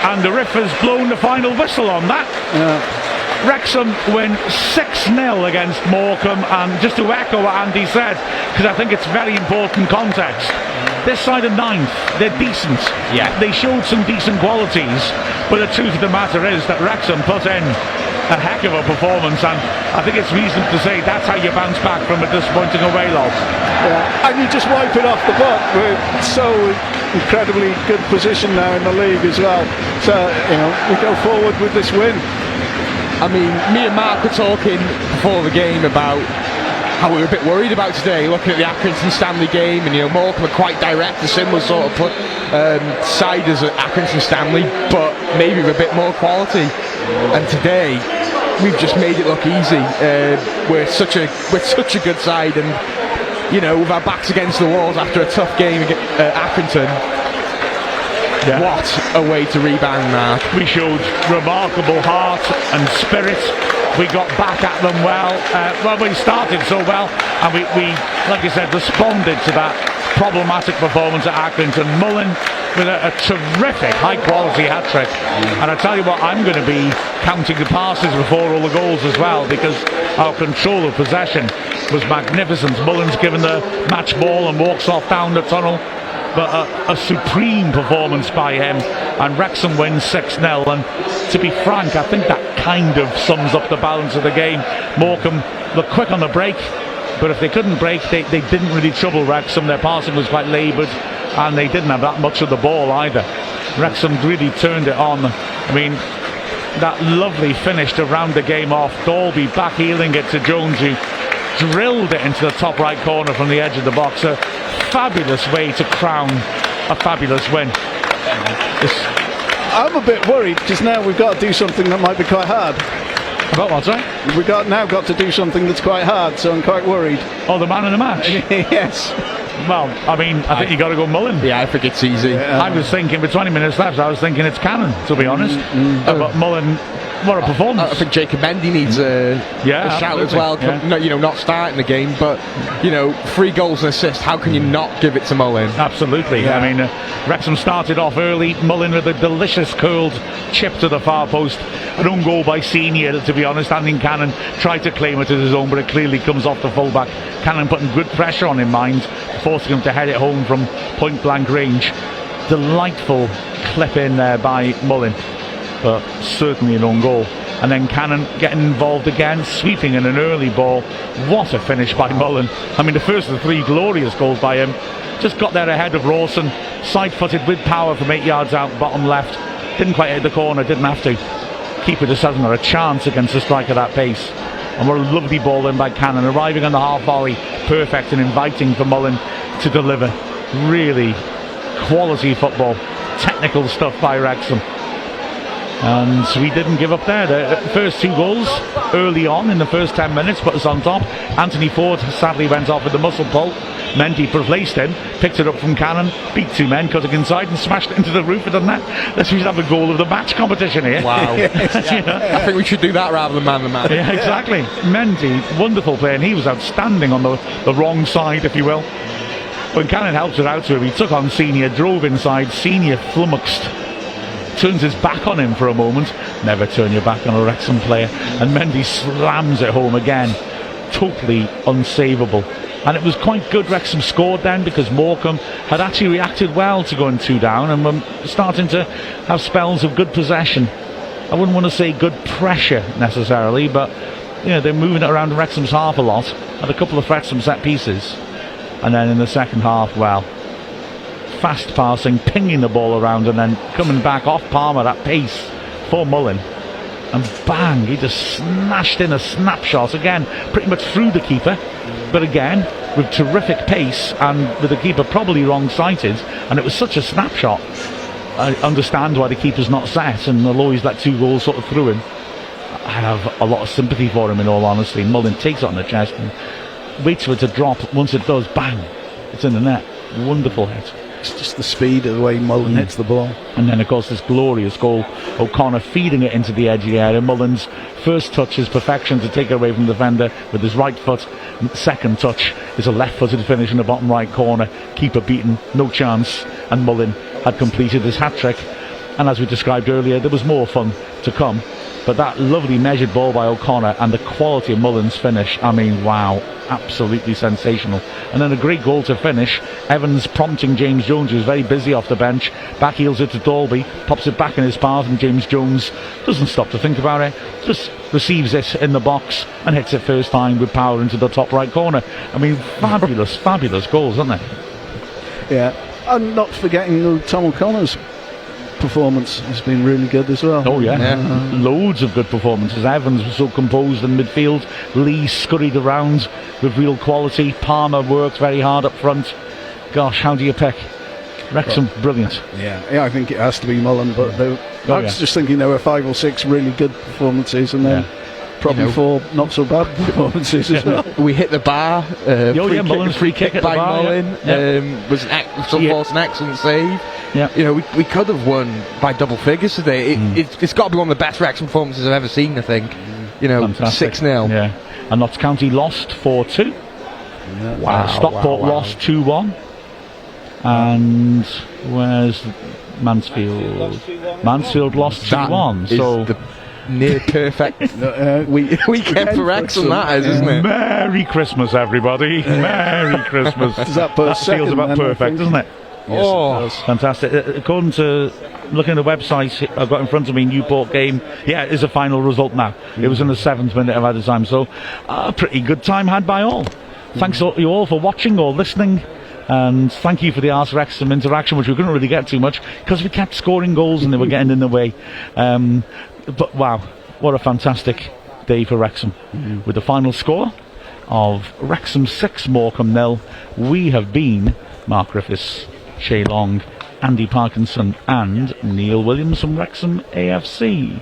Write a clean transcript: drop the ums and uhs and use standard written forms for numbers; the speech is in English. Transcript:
And the ref has blown the final whistle on that. Wrexham win 6-0 against Morecambe, and just to echo what Andy said, because I think it's very important context, this side of ninth, they're decent. Yeah. They showed some decent qualities, but the truth of the matter is that Wrexham put in a heck of a performance, and I think it's reasonable to say that's how you bounce back from a disappointing away loss. Yeah, and you just wipe it off the book. We're so incredibly good position now in the league as well. So, we go forward with this win. I mean, me and Mark were talking before the game about how we were a bit worried about today, looking at the Accrington Stanley game, and Morecambe were quite direct, a similar sort of side as Accrington Stanley, but maybe with a bit more quality. And today, we've just made it look easy. We're such a good side, and with our backs against the walls after a tough game against Accrington. Yeah. What a way to rebound, Mark. We showed remarkable heart and spirit. We got back at them well. We started so well, and we, like I said, responded to that problematic performance at Accrington. Mullin with a terrific high-quality hat-trick. And I tell you what, I'm going to be counting the passes before all the goals as well, because our control of possession was magnificent. Mullin's given the match ball and walks off down the tunnel. But a supreme performance by him, and Wrexham wins 6-0. And to be frank, I think that kind of sums up the balance of the game. Morecambe looked quick on the break, but if they couldn't break, they didn't really trouble Wrexham. Their passing was quite laboured, and they didn't have that much of the ball either. Wrexham really turned it on. I mean, that lovely finish to round the game off, Dalby back heeling it to Jones, who drilled it into the top right corner from the edge of the box. A fabulous way to crown a fabulous win. I'm a bit worried because now we've got to do something that might be quite hard. About what, sorry? We've now got to do something that's quite hard, so I'm quite worried. Oh, the man in the match? Yes. Well, I mean, I think you got to go Mullin. Yeah, I think it's easy. I was thinking, with 20 minutes left, I was thinking it's Cannon, to be honest. But Mullin, what a performance. I think Jacob Mendy needs a shout as well. Yeah. Not starting the game, but 3 goals and assists. How can you not give it to Mullin? Absolutely. Yeah. I mean, Wrexham started off early. Mullin with a delicious curled chip to the far post. An own goal by Senior, to be honest. Andy Cannon tried to claim it as his own, but it clearly comes off the fullback. Cannon putting good pressure on in mind, forcing him to head it home from point blank range. Delightful clip in there by Mullin, but certainly an own goal. And then Cannon getting involved again, sweeping in an early ball. What a finish by Mullin. I mean, the first of the 3 glorious goals by him. Just got there ahead of Rawson, side-footed with power from 8 yards out, bottom left. Didn't quite hit the corner, didn't have to. Keeper just hasn't got a chance against a striker that pace. And what a lovely ball in by Cannon, arriving on the half volley, perfect and inviting for Mullin to deliver. Really quality football, technical stuff by Wrexham. And we didn't give up there. The first 2 goals early on in the first 10 minutes put us on top. Anthony Ford sadly went off with the muscle pull. Mendy replaced him, picked it up from Cannon, beat 2 men, cutting inside and smashed it into the roof of the net. We should have a goal of the match competition here. Wow. I think we should do that rather than man the man. Yeah, exactly. Mendy, wonderful player, and he was outstanding on the wrong side, if you will. When Cannon helped it out to him, he took on Senior, drove inside. Senior flummoxed, turns his back on him for a moment. Never turn your back on a Wrexham player. And Mendy slams it home again. Totally unsavable. And it was quite good Wrexham scored then, because Morecambe had actually reacted well to going 2 down and were starting to have spells of good possession. I wouldn't want to say good pressure necessarily, but they're moving it around Wrexham's half a lot. Had a couple of threats from set pieces. And then in the second half, well, fast passing, pinging the ball around, and then coming back off Palmer at pace for Mullin. And bang, he just smashed in a snapshot again, pretty much through the keeper, but again with terrific pace and with the keeper probably wrong-sighted. And it was such a snapshot. I understand why the keeper's not set, and although he's let 2 goals sort of through him, I have a lot of sympathy for him, in all honesty. Mullin takes it on the chest and waits for it to drop. Once it does, bang, it's in the net. Wonderful hit. It's just the speed of the way Mullin hits the ball. And then, of course, this glorious goal. O'Connor feeding it into the edge of the area. Mullin's first touch is perfection to take it away from the defender with his right foot. Second touch is a left-footed finish in the bottom right corner. Keeper beaten, no chance. And Mullin had completed his hat-trick. And as we described earlier, there was more fun to come. But that lovely measured ball by O'Connor and the quality of Mullins' finish, I mean, wow, absolutely sensational. And then a great goal to finish. Evans prompting James Jones, who's very busy off the bench, back heels it to Dalby, pops it back in his path, and James Jones doesn't stop to think about it, just receives it in the box and hits it first time with power into the top right corner. I mean, fabulous, fabulous goals, aren't they? Yeah, and not forgetting Tom O'Connor's performance has been really good as well. Oh yeah, loads of good performances. Evans was so composed in midfield. Lee scurried around with real quality. Palmer worked very hard up front. Gosh, how do you pick? Wrexham, brilliant. Yeah, I think it has to be Mullen, but I was just thinking there were 5 or 6 really good performances, and then probably 4 not so bad performances as well. We hit the bar. Mullen's free kick at the by bar. Mullen was an excellent save. Yeah. You know, we could have won by double figures today. It's got to be one of the best Wrexham performances I've ever seen, I think. You know, 6-0. Yeah. And Notts County lost 4-2. Yeah. Wow. Stockport lost 2-1. And where's Mansfield? Mansfield lost 2-1. So the near perfect weekend for Wrexham, that is, isn't it? Merry Christmas, everybody. Merry Christmas. Does that put feels about perfect, doesn't it? Yes, it does. Fantastic. According to looking at the website I've got in front of me, Newport game, it is a final result now. It was in the 7th minute of added time, so a pretty good time had by all. Thanks you all for watching or listening, and thank you for the Ask Wrexham interaction, which we couldn't really get too much because we kept scoring goals and they were getting in the way. But wow, what a fantastic day for Wrexham. With the final score of Wrexham 6, Morecambe 0. We have been Mark Griffiths, Chay Long, Andy Parkinson and Neil Williams from Wrexham AFC.